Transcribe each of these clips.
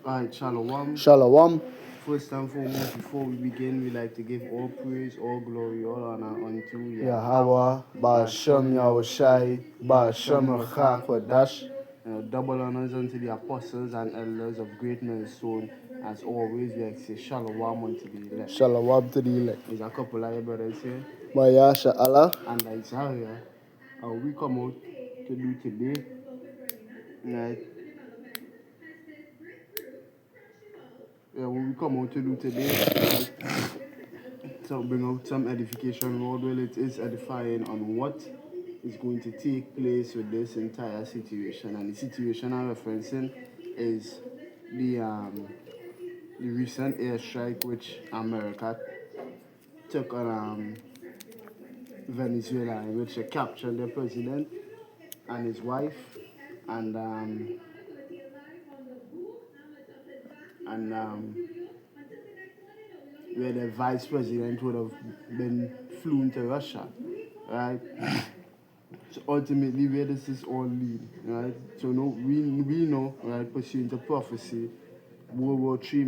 Alright, Shalom. Shalom. First and foremost, before we begin, we like to give all praise, all glory, all honor unto Yahweh, Ba'ashem Yahushai, Ba'ashem Rachak Wadash. Double honors unto the apostles and elders of Great Millstone. As always, we like to say Shalom unto the elect. Shalom to the elect. There's a couple of your brothers here. Mayasha Allah. And Isaiah. We come out to do today. Right? What we come out to do today, right? So bring out some edification, Lord will it is edifying on what is going to take place with this entire situation. And the situation I'm referencing is the recent airstrike which America took on Venezuela, in which they captured their president and his wife, and where the vice president would have been flown to Russia, right? So ultimately, where does this all lead, right? So we know, right, pursuant to prophecy, World War III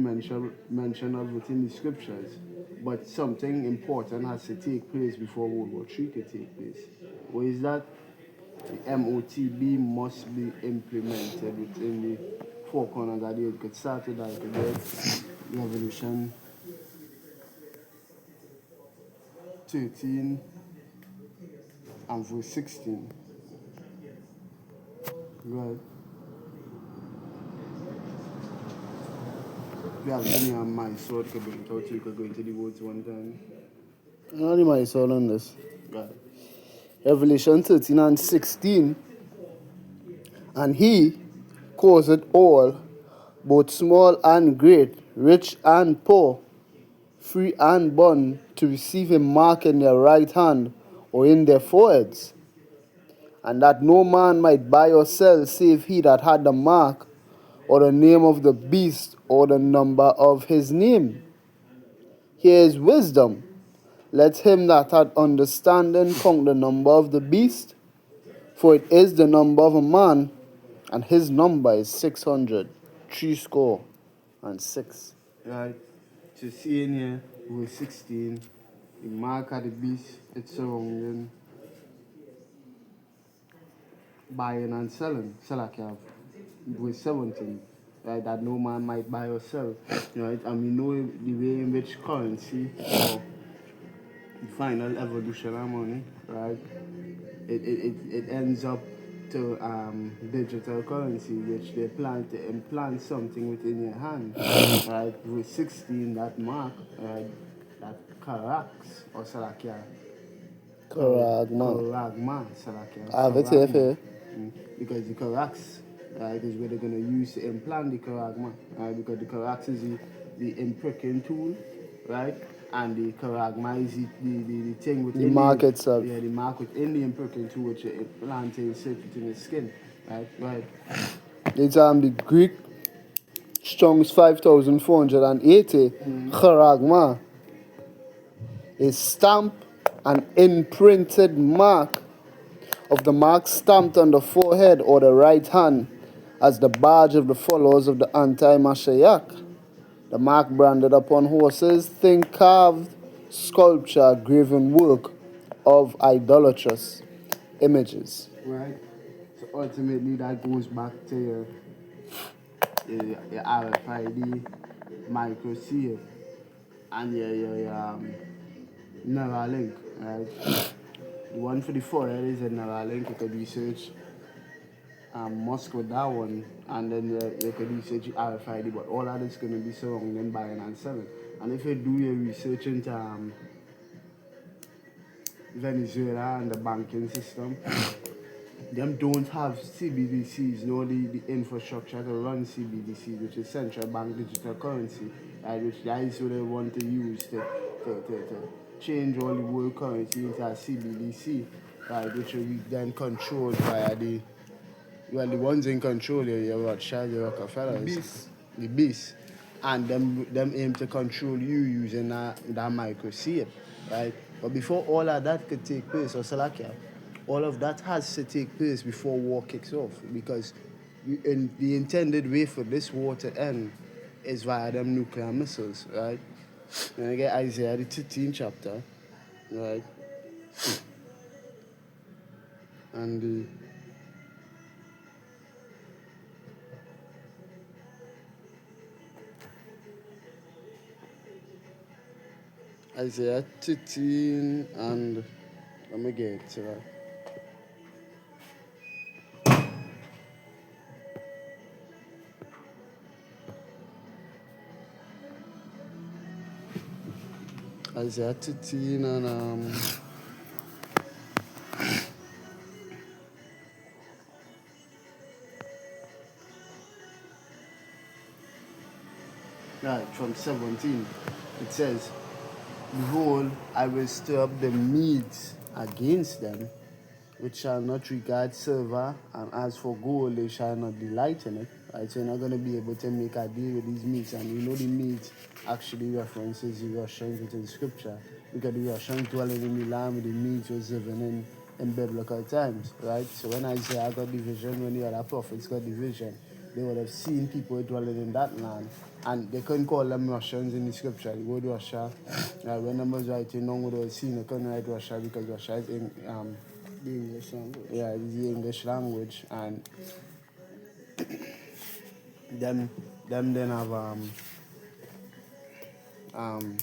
mention of it in the scriptures, but something important has to take place before World War III can take place. What is that? The MOTB must be implemented within the four corners of the earth. It started like the Revolution 13 and verse 16. Right. If you have any on my sword, you could go into the woods one time. Not in my soul on this. Right. Revelation 13 and 16. And he caused all, both small and great, rich and poor, free and bond, to receive a mark in their right hand or in their foreheads, and that no man might buy or sell save he that had the mark, or the name of the beast, or the number of his name. Here is wisdom. Let him that hath understanding count the number of the beast, for it is the number of a man, and his number is 600, 6. Right. So see in here, verse 16, the mark of the beast, it's surrounding buying and selling. Salakia, verse 17. Right, that no man might buy or sell. Right, and we know the way in which currency or the final evolution of money, right? It ends up to digital currency, which they plan to implant something within your hand, right? With 16, that mark, that Karax or Salakia. Karagma, Salakia. I have it here. Because the Karax, right, is what they're going to use to implant the Karagma, right? Because the Karax is the imprinting tool, right? And the Karagma is the thing within the mark itself. Yeah, the mark within the imprinting tool which you implant insert within the skin, right? Right. It's the Greek Strong's 5480 Charagma is stamp an imprinted mark of the mark stamped on the forehead or the right hand as the badge of the followers of the anti-Mashiach. The mark branded upon horses, thing carved, sculpture, graven work of idolatrous images. Right. So ultimately that goes back to your RFID, microchip, and your Neuralink, right? The one for the forehead is a Neuralink. You could research Musk with that one, and then you could research RFID, but all that is going to be surrounded buying and selling. And if you do your research into Venezuela and the banking system, them don't have CBDCs, nor the infrastructure to run CBDCs, which is central bank digital currency, which that is what they want to use to change all the world currency into a CBDC, right, which will be then controlled by the ones in control, your Rothschild, your Rockefellers, the beast, and them aim to control you using that microchip, right? But before all of that could take place, or Salakia, all of that has to take place before war kicks off, because the intended way for this war to end is via them nuclear missiles, right? And I get Isaiah the 13th chapter, right? And Isaiah 13 and let me get it to that. Isaiah 13 and right, from 17, it says, Behold, I will stir up the Medes against them, which shall not regard silver, and as for gold, they shall not delight in it. Right, so you're not going to be able to make a deal with these Medes. And you know the Medes actually references the Russians within scripture, because the Russians dwelling in the land with the Medes was living in biblical times, right? So when Isaiah got the vision, when the other prophets got the vision, they would have seen people dwelling in that land, and they couldn't call them Russians in the scripture. The word Russia, when them was writing, no one would have seen, they couldn't write Russia because Russia is in The English language. yeah, it's the English language, and them then have um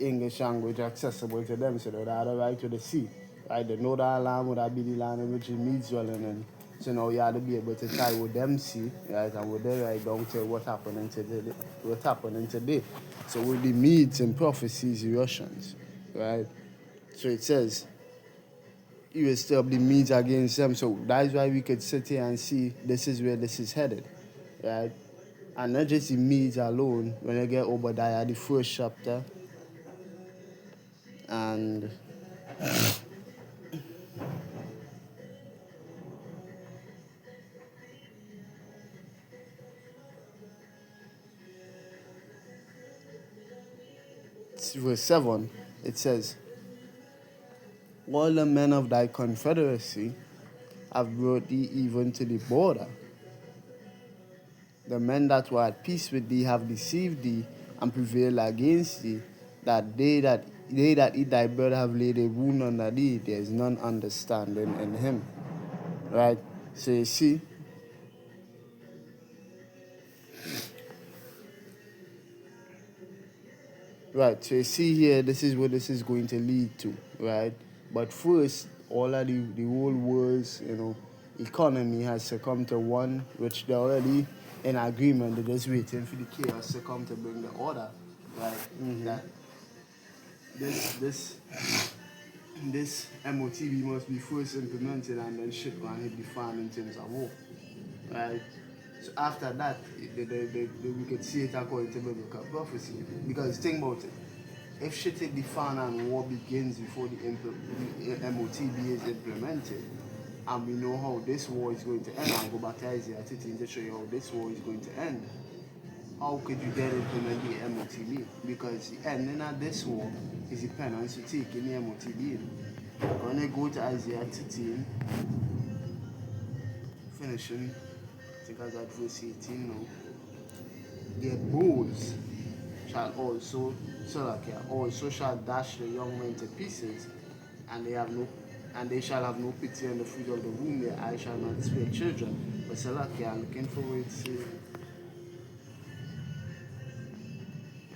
English language accessible to them, so they would have the right to the sea. Right? They know that land would have be the land in which it meets dwelling in. So now you have to be able to try with them see, right, and with them right down to what happening today. So with the Medes and prophecies, the Russians, right? So it says you will still be Medes against them. So that's why we could sit here and see this is where this is headed, right? And not just the Medes alone. When you get Obadiah, the first chapter, and verse 7, it says, all the men of thy confederacy have brought thee even to the border. The men that were at peace with thee have deceived thee and prevailed against thee, that they that eat thy bread have laid a wound under thee. There is none understanding in him. Right? So you see, right, so you see here, this is what this is going to lead to, right? But first, all of the whole world's, economy has succumbed to one, which they're already in agreement. They're just waiting for the chaos to come to bring the order, right? That this MOTB must be first implemented, and then shit will hit the fan in terms of war, right? So after that, we could see it according to biblical prophecy. Because think about it. If shit hit the fan and war begins before the MOTB is implemented, and we know how this war is going to end, I'll go back to Isaiah 13 to show you how this war is going to end. How could you then implement the MOTB? Because the ending of this war is dependent on taking the MOTB in. When I go to Isaiah 13, finishing, I think I was at verse 18 now. Their bows shall also, also shall dash the young men to pieces, and they shall have no pity on the fruit of the womb. Their eyes shall not spare children. But Salakia, I'm looking forward to.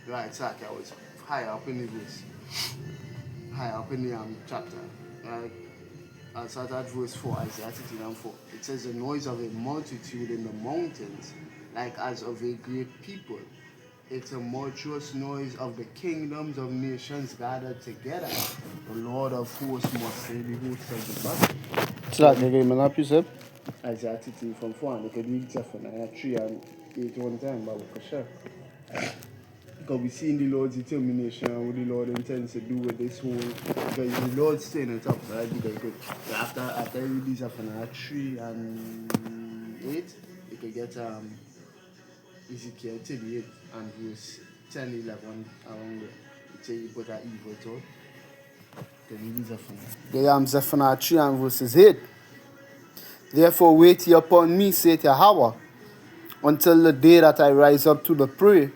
Right, Salakia was higher up in the verse, higher up in the chapter. Right. I'll start at verse 4, Isaiah 13 and 4. It says, the noise of a multitude in the mountains, like as of a great people. A tumultuous noise of the kingdoms of nations gathered together. The Lord of hosts must say the hosts of the battle. So that the game up, you said? Isaiah 13 from 4, and they could read Zephaniah 3 and 8 one time, but for sure. Because we see in the Lord's determination and what the Lord intends to do with this whole, because the Lord's staying on top, right? Because after you read these Zephaniah 3 and 8, you can get Ezekiel 38 and verse 10, 11 around there. It says you put an evil thought. Can you read Zephaniah? The Zephaniah 3 and verses 8. Therefore wait ye upon me, saith Yahweh, until the day that I rise up to the prey.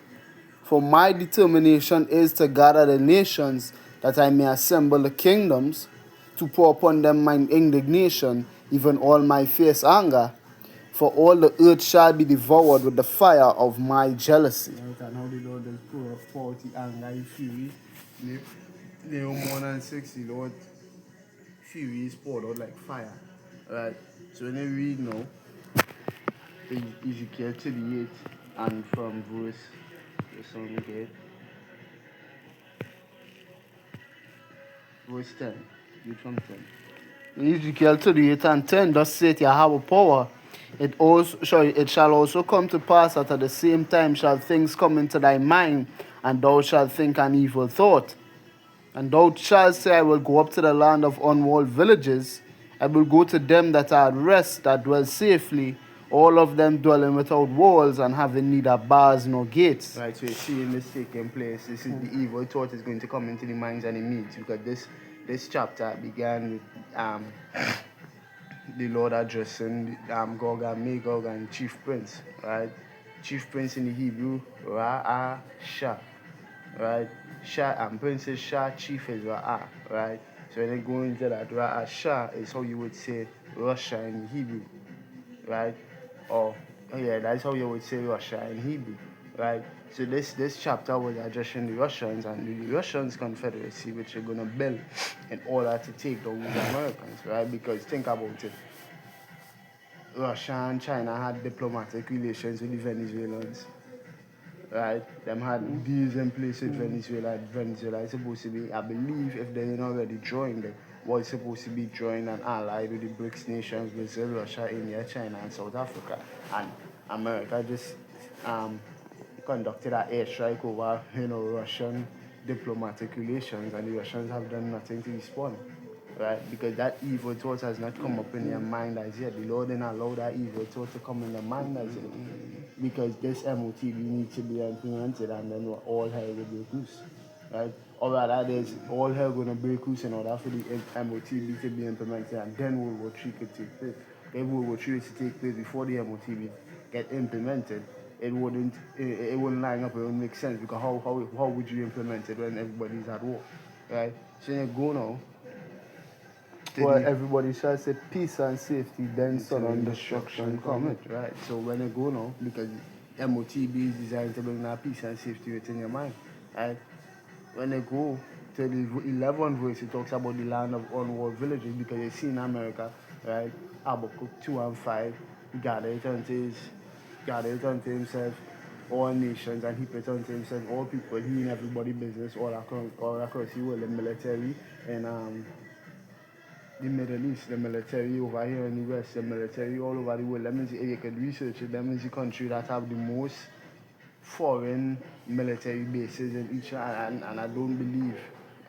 For my determination is to gather the nations, that I may assemble the kingdoms, to pour upon them mine indignation, even all my fierce anger. For all the earth shall be devoured with the fire of my jealousy. Right, and how the Lord does pour up 40 anger and fury. They more than 60, Lord. Fury is poured out like fire. Right. So when you read now, Ezekiel 38 and from verse 10. Read from 10. Ezekiel 38 and 10, thus saith Yahweh power. It shall also come to pass that at the same time shall things come into thy mind, and thou shalt think an evil thought. And thou shalt say, I will go up to the land of unwalled villages. I will go to them that are at rest, that dwell safely, all of them dwelling without walls, and having neither bars nor gates. Right, so you're seeing this taking place. This is the evil thought is going to come into the minds and the meats, because this chapter began with the Lord addressing Gog and Magog and Chief Prince, right? Chief Prince in the Hebrew, Ra-ah-Shah, right? Shah and Prince is Shah, Chief is Ra-ah, right? So when they go into that, Ra-ah-Shah is how you would say Russia in Hebrew, right? Or, oh yeah, that's how you would say Russia in Hebrew, right? So this chapter was addressing the Russians and the Russians Confederacy, which are going to build in order to take down the Americans, right? Because think about it. Russia and China had diplomatic relations with the Venezuelans, right? Them had deals in place with Venezuela. Venezuela is supposed to be, I believe, if they didn't already joined it, was supposed to be joined and allied with the BRICS nations, Brazil, Russia, India, China, and South Africa. And America just conducted an airstrike over, Russian diplomatic relations, and the Russians have done nothing to respond, right? Because that evil thought has not come up in their mind as yet. The Lord didn't allow that evil thought to come in their mind as yet, because this MOTB needs to be implemented, and then all hell will break loose, right? Or rather, there's all hell going to break loose in order for the MOTB to be implemented, and then World War III could take place. If World War III is to take place before the MOTB get implemented, it wouldn't line up, it wouldn't make sense, because how would you implement it when everybody's at war, right? So you go now. Well, everybody shall say peace and safety, then sudden destruction cometh, right? So when you go now, because MOTB is designed to bring that peace and safety within your mind, right? When they go to the 11th verse, it talks about the land of unwalled villages, because you see in America, right? Habakkuk 2 and 5, gathered unto himself all nations, and he put unto himself all people, he and everybody business, all across the world, the military, and the Middle East, the military over here in the West, the military all over the world. That means you could research it. That means the country that have the most foreign military bases in each, and I don't believe,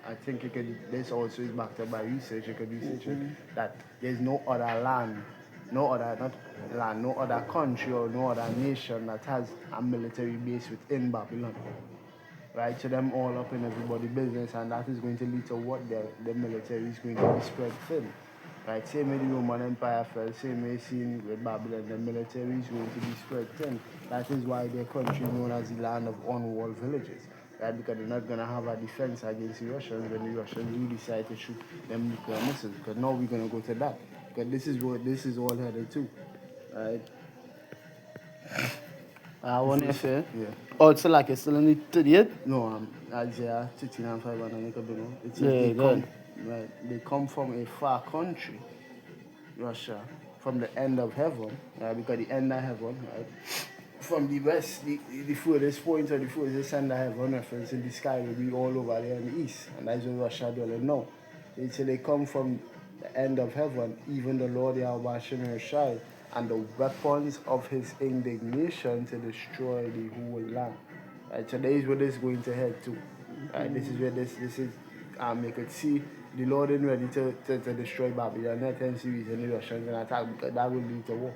I think this also is backed up by research. You could research it, that there's no other land, no other country or no other nation that has a military base within Babylon. Right, so them all up in everybody's business, and that is going to lead to what the military is going to be spread thin. Right, same way the Roman Empire fell, same way seen with Babylon, the military is going to be spread thin. That is why their country is known as the land of unwalled villages. Right, because they're not going to have a defense against the Russians when the Russians do decide to shoot them nuclear missiles. Because now we're going to go to that. Because this is all headed to. Right. I want to say, Yeah. also like it's still in the 38. No, Isaiah 13 and 5 and it says Yeah, they come from a far country, Russia, from the end of heaven, right? Because the end of heaven, right? From the west, the furthest point or the furthest end of heaven reference in the sky will be all over there in the east, and that's where Russia dwelling now. So they come from the end of heaven, even the Lord Yahweh Shem Shai, and the weapons of his indignation to destroy the whole land. Right, so there is where this is going to head to. Right, this is where this is. You could see the Lord is ready to destroy Babylon, not in series and the Russians and attack, because that will lead to war.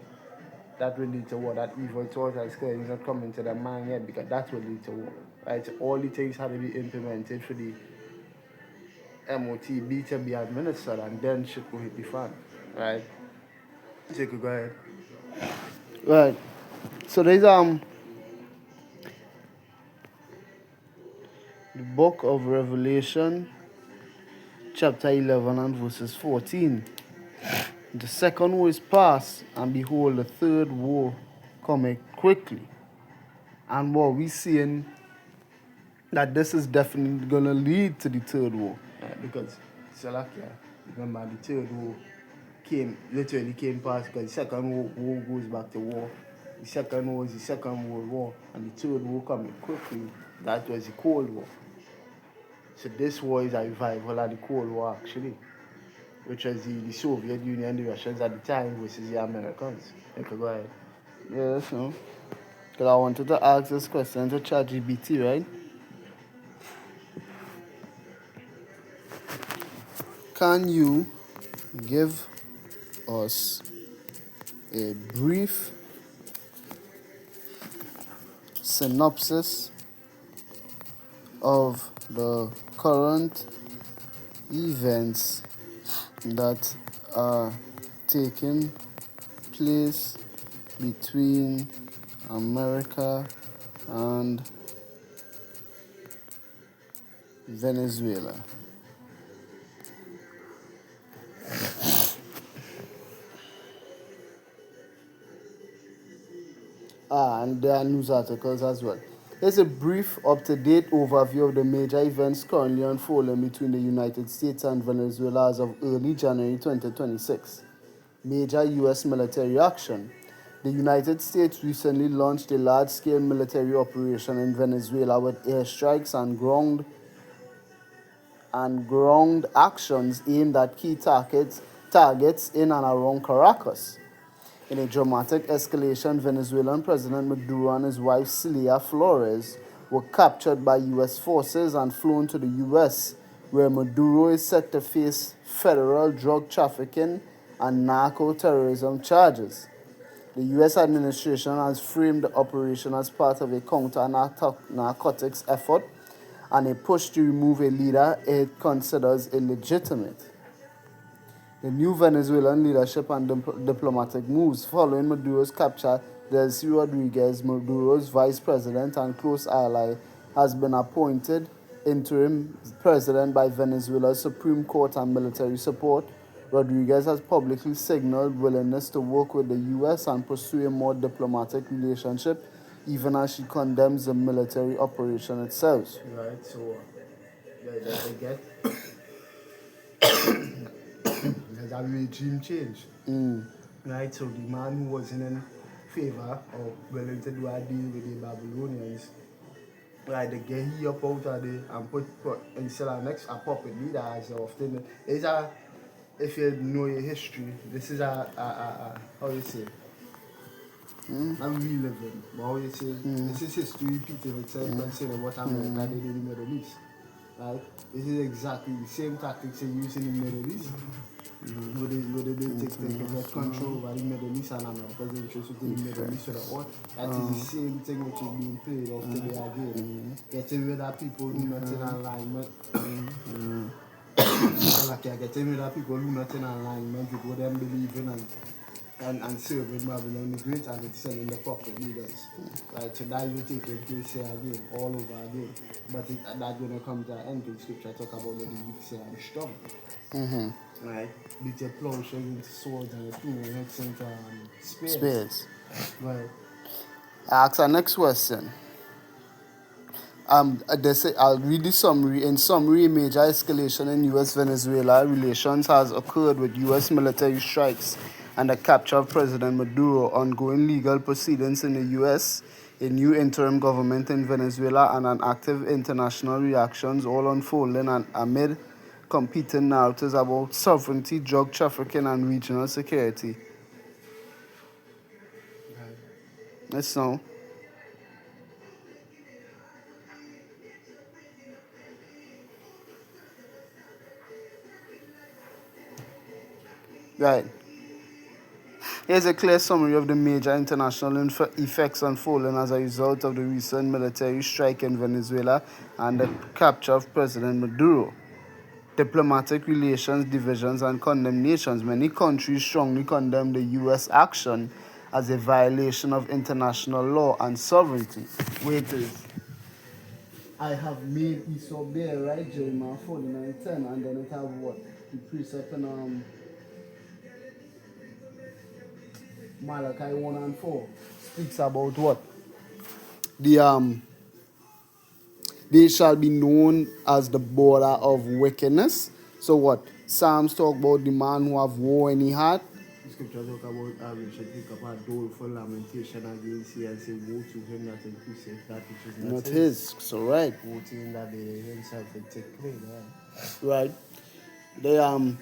That will lead to war. That evil thought is not coming to their mind yet, because that will lead to war. Right, so all the things had to be implemented for the MOTB to be administered, and then shit will hit the fan. Right? So you could go ahead. Right. So there's the book of Revelation, chapter 11 and verses 14. The second war is past, and behold, the third war cometh quickly. And what we seeing that this is definitely gonna lead to the third war. Because Slovakia, remember the third war literally came past because the second war goes back to war. The second war is the Second World War, and the third war coming quickly. That was the Cold War. So this war is a revival of the Cold War actually, which was the Soviet Union, the Russians at the time versus the Americans. Okay, go ahead. Yes, no. Because I wanted to ask this question to ChatGPT, right? Can you give us a brief synopsis of the current events that are taking place between America and Venezuela? And there are news articles as well. Here's a brief, up-to-date overview of the major events currently unfolding between the United States and Venezuela as of early January 2026. Major U.S. military action. The United States recently launched a large-scale military operation in Venezuela with airstrikes and ground actions aimed at key targets in and around Caracas. In a dramatic escalation, Venezuelan President Maduro and his wife Celia Flores were captured by U.S. forces and flown to the U.S., where Maduro is set to face federal drug trafficking and narco-terrorism charges. The U.S. administration has framed the operation as part of a counter-narcotics effort and a push to remove a leader it considers illegitimate. The new Venezuelan leadership and diplomatic moves following Maduro's capture. Delcy Rodriguez, Maduro's vice president and close ally, has been appointed interim president by Venezuela's Supreme Court and military support. Rodriguez has publicly signaled willingness to work with the U.S. and pursue a more diplomatic relationship, even as she condemns the military operation itself. Right, so they get there's a regime change. Right, so the man who wasn't in favor or willing to do a deal with the Babylonians, right, they get he up out of there and put instead of next a puppet leader as often. It's a, if you know your history, this is a how you say, not reliving, but how you say, this is history repeating itself considering what America did in the Middle East. Right? This is exactly the same tactics they use in the Middle East. Where they take to get control over the Middle East and America's interest within the Middle East with the oil. That is the same thing which is being played off today again. Getting rid of people who not in alignment. Like getting rid of people who not in alignment with what them believe in and serving Babylon the Great and it's selling the puppet leaders. Right, so that will take place here again, all over again. But that's going to come to an end in scripture. Talk about the weak say I'm strong. Right? Beat your plowshares into swords and your two hooks into spears. Right. Ask our next question. I'll read the summary. In summary, major escalation in U.S.-Venezuela relations has occurred with U.S. military strikes and the capture of President Maduro, ongoing legal proceedings in the U.S., a new interim government in Venezuela, and an active international reactions all unfolding and amid competing narratives about sovereignty, drug trafficking, and regional security. Let's know. Right. Here's a clear summary of the major international effects unfolding as a result of the recent military strike in Venezuela and the capture of President Maduro. Diplomatic relations, divisions, and condemnations. Many countries strongly condemn the U.S. action as a violation of international law and sovereignty. Wait is, I have made Esau bear, right, Jeremiah 49:10, and then it have what? The precept in Malachi 1 and 4 speaks about what? The they shall be known as the border of wickedness. So what? Psalms talk about the man who have war in his heart. The scripture talk about we should take up a doleful lamentation against you and say, woe to him that increaseth that which is Not his. So right. Woe to him that they himself will take place. Right.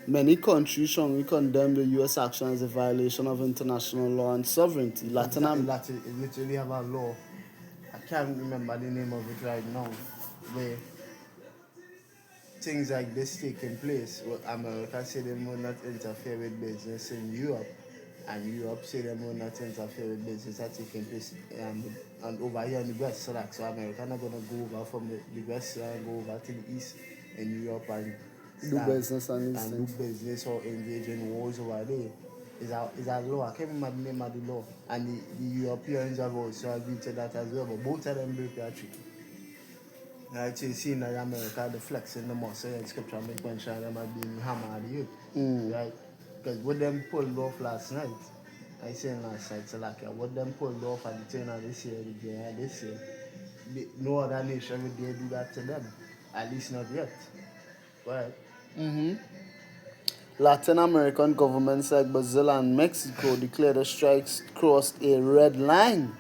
Many countries strongly condemn the U.S. action as a violation of international law and sovereignty. Latin it literally have a law. I can't remember the name of it right now. Where things like this taking place, well, America say they will not interfere with business in Europe, and Europe say they will not interfere with business that taking place and over here in the West. So America not gonna go over from the West and go over to the East in Europe and do business and do business or engage in wars over there. Is a law. I can't remember the name of the law. And the Europeans have also agreed to that as well, but both of them break that treaty. Right, so you see that America, the flexing the muscle and scripture make mention of them as being hammered youth. Right? Because what them pulled off last night, I saying last night, so like what them pulled off at the turn of this year, the beginning of this year, no other nation would dare do that to them. At least not yet. Right? Latin American governments like Brazil and Mexico declared the strikes crossed a red line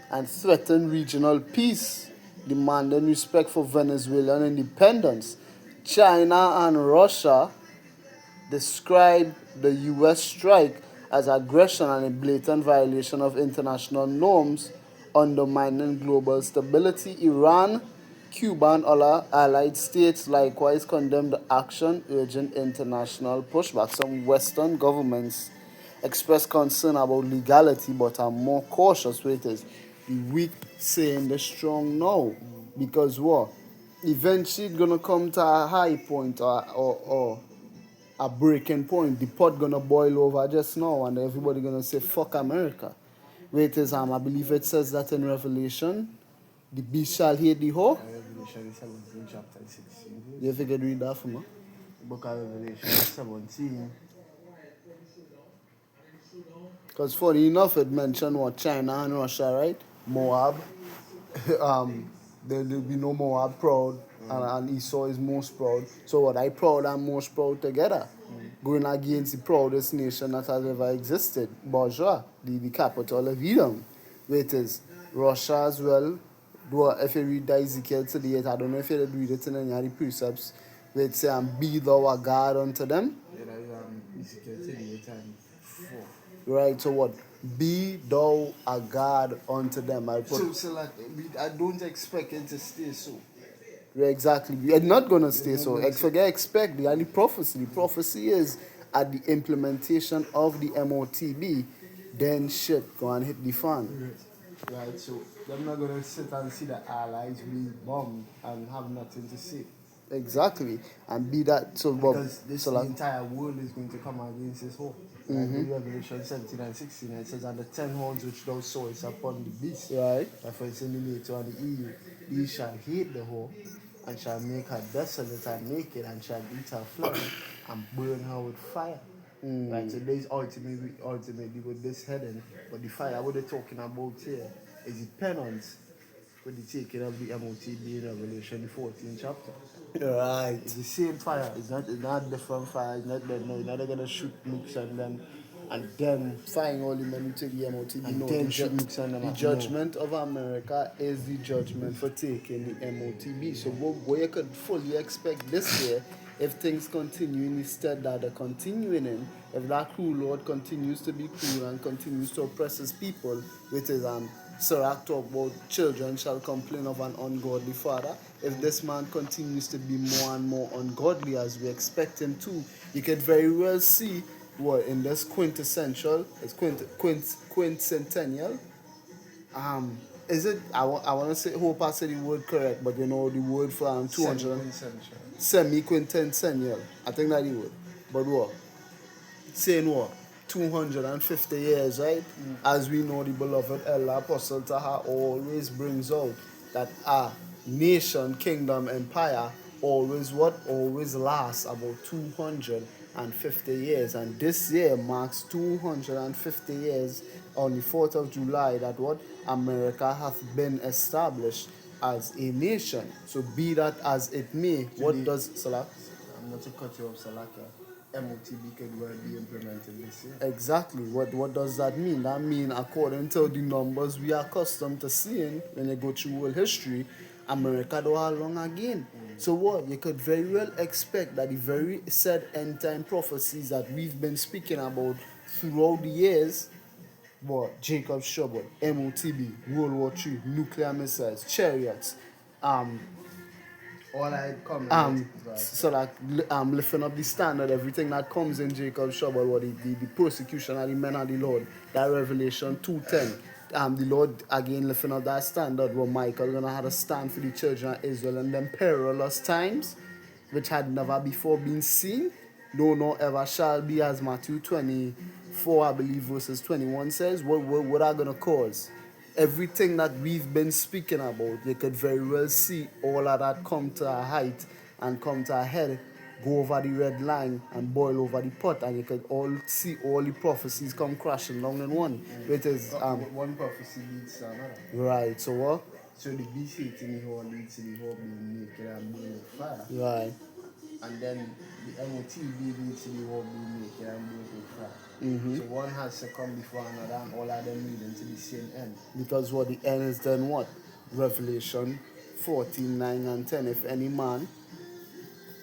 and threatened regional peace, demanding respect for Venezuelan independence. China and Russia described the U.S. strike as aggression and a blatant violation of international norms, undermining global stability. Iran, Cuba, and other allied states likewise condemned the action, urging international pushback. Some Western governments express concern about legality but are more cautious with it. The weak saying the strong no. Because what? Eventually it's gonna come to a high point or a breaking point. The pot gonna boil over just now and everybody gonna say fuck America. Wait is I believe it says that in Revelation. The beast shall hate the whore. Revelation 17 chapter 16. You ever get read that for me? Book of Revelation 17. Because funny enough, it mentioned what China and Russia, right? Moab. There will be no Moab proud, and Esau is most proud. So what? I proud and most proud together, going against the proudest nation that has ever existed, Bourgeois, the capital of Edom. Wait is Russia as well. If you read Ezekiel 38, I don't know if you read it in any of the precepts, where it says, be thou a God unto them. Yeah, Ezekiel 38 and 4. Right, so what? Be thou a God unto them. So like, I don't expect it to stay so. Yeah, exactly. We are not going to stay so. Forget expect. The prophecy. The prophecy is at the implementation of the MOTB, then shit, go and hit the fan. Right, so they're not going to sit and see the allies being bombed and have nothing to say. Exactly. And be that, so because the entire world is going to come against this whole. In Revelation 17 and 16, it says, and the 10 horns which thou sawest upon the beast, right? Therefore it's in the NATO and the EU, he shall hate the whore, and shall make her desolate and naked, and shall eat her flesh, and burn her with fire. Right, so there's ultimately with this heading, but the fire what they're talking about here is the penance for the taking of the MOTB in Revelation the 14th chapter. Right. It's the same fire. It's not different fire. It's not that. No, you're not gonna shoot nukes on them, and then firing all the men who take the MOTB. And then shoot nukes on them. The judgment of America is the judgment for taking the MOTB. So what you could fully expect this year, if things continue in the stead that they're continuing in, if that cruel Lord continues to be cruel and continues to oppress his people, which is Sirach talk about children shall complain of an ungodly father. If this man continues to be more and more ungodly as we expect him to, you could very well see what in this quintessential, it's quincentennial. Is it? I want to say, hope I say the word correct, but you know the word for 200 semi-quincentennial. I think that's the word. But what? Saying what? 250 years, right? As we know, the beloved elder Apostle Taha always brings out that a nation, kingdom, empire always what? Always lasts about 250 years. And this year marks 250 years on the 4th of July that what? America have been established as a nation. So be that as it may, what does Salah? I'm not to cut you off, Salaka. MOTB could well be implemented this year. Exactly. What does that mean? That means according to the numbers we are accustomed to seeing when you go through world history, America don't have long again. So what? You could very well expect that the very said end time prophecies that we've been speaking about throughout the years, what? Jacob's trouble, MOTB, World War III, nuclear missiles, chariots, um, All I come so that lifting up the standard, everything that comes in Jacob's trouble, what the persecution of the men of the Lord, that Revelation 2:10. The Lord again lifting up that standard where Michael gonna have to stand for the children of Israel in them perilous times, which had never before been seen, no nor ever shall be, as Matthew 24, I believe, verses 21 says. What are gonna cause? Everything that we've been speaking about, you could very well see all of that come to a height and come to a head, go over the red line and boil over the pot, and you could all see all the prophecies come crashing down in one. Which is one prophecy leads to another. right. So what? So the beast eating the whole leads to the whole being naked and burning with fire. Right. And then the MOTB leads to the whole being naked and burning with fire. So one has to come before another, and all of them leading to the same end. Because what the end is then what? Revelation 14, 9 and 10. If any man,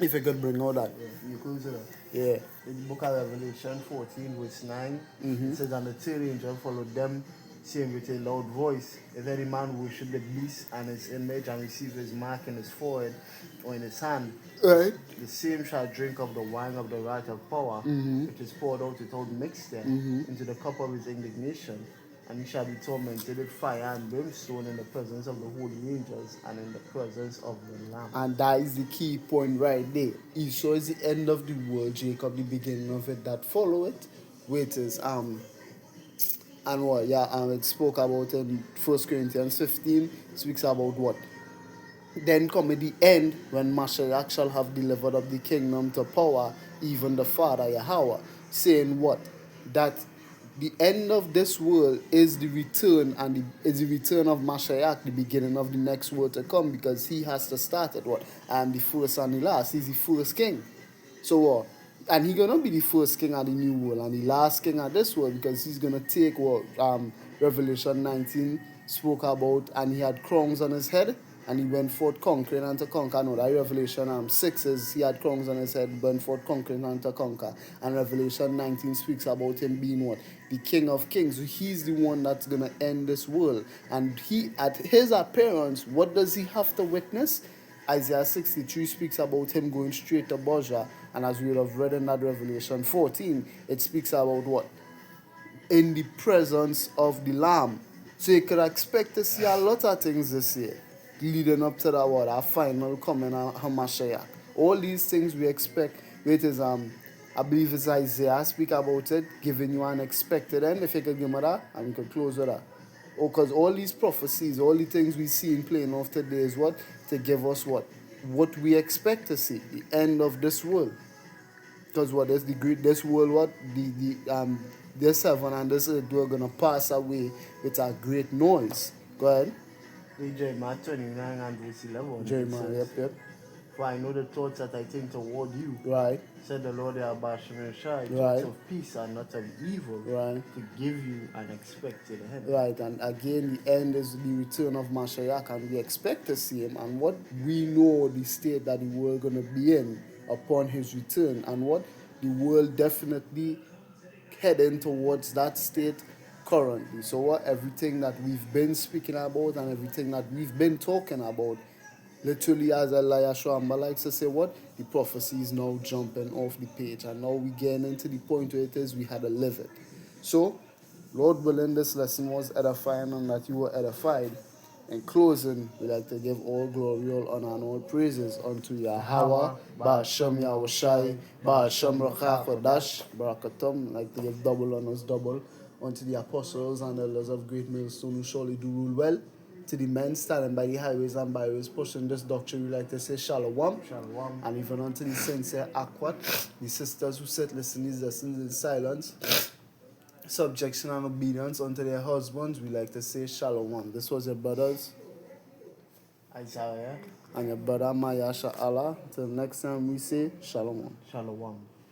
if you could bring all that. You close it up. Yeah. In the book of Revelation 14, verse 9, it says, and the third angel followed them, saying with a loud voice, if any man worship the beast and his image and receive his mark in his forehead or in his hand, Right. the same shall drink of the wine of the wrath of power, which is poured out without mixture into the cup of his indignation, and he shall be tormented with fire and brimstone in the presence of the holy angels and in the presence of the Lamb. And that is the key point right there. Esau is the end of the world, Jacob the beginning of it that follow it, which is and what? Yeah, it spoke about in 1 Corinthians 15, speaks about what? Then come at the end, when Mashiach shall have delivered up the kingdom to power, even the Father Yahweh, saying what? That the end of this world is the return, and is the return of Mashiach, the beginning of the next world to come, because he has to start at what? I am the first and the last. He's the first king. So what? And he's gonna be the first king of the new world and the last king of this world, because he's gonna take what Revelation 19 spoke about, and he had crowns on his head, and he went forth conquering and to conquer. No, that Revelation 6 is he had crowns on his head, went forth conquering and to conquer. And Revelation 19 speaks about him being what? The King of Kings. So he's the one that's gonna end this world. And he, at his appearance, what does he have to witness? Isaiah 63 speaks about him going straight to Bozrah, and as we would have read in that Revelation 14, it speaks about what? In the presence of the Lamb. So you could expect to see a lot of things this year, leading up to that what? Our final coming of Hamashiach. All these things we expect. It is I believe it's Isaiah speak about it, giving you an expected end. If you could give me that, and we could close with that. Oh, because all these prophecies, all the things we see in playing off today is what? To give us what? What we expect to see, the end of this world. Because what is the great, this world, what? This heaven and this earth, we're going to pass away with a great noise. Go ahead. Jeremiah 29 and verse 11. Jeremiah, yep. For I know the thoughts that I think toward you, Right. said the Lord Yahweh Shai, Right. thoughts of peace and not of evil, Right. to give you an expected end. Right, and again, the end is the return of Mashiach, and we expect to see him, and what we know the state that the world going to be in upon his return, and what the world definitely heading towards that state currently. So what everything that we've been speaking about and everything that we've been talking about, literally, as Elijah Shamba likes to say, what? The prophecy is now jumping off the page, and now we're getting into the point where it is we had to live it. So, Lord willing, this lesson was edifying and that you were edified. In closing, we like to give all glory, all honor, and all praises unto Yahweh, Ba'ashem Yahushai, Ba'ashem Rakakodash, Barakatum. Like to give double honors, double unto the apostles and elders of Great Millstone who surely do rule well. To the men standing by the highways and byways pushing this doctrine, we like to say Shalom. Shalom. And even unto the saints here, Akwat, the sisters who sit listening these lessons in silence, subjection and obedience unto their husbands, we like to say Shalom. This was your brothers Isaiah. and your brother Mayasha Allah. Till next time we say Shalom. Shalom.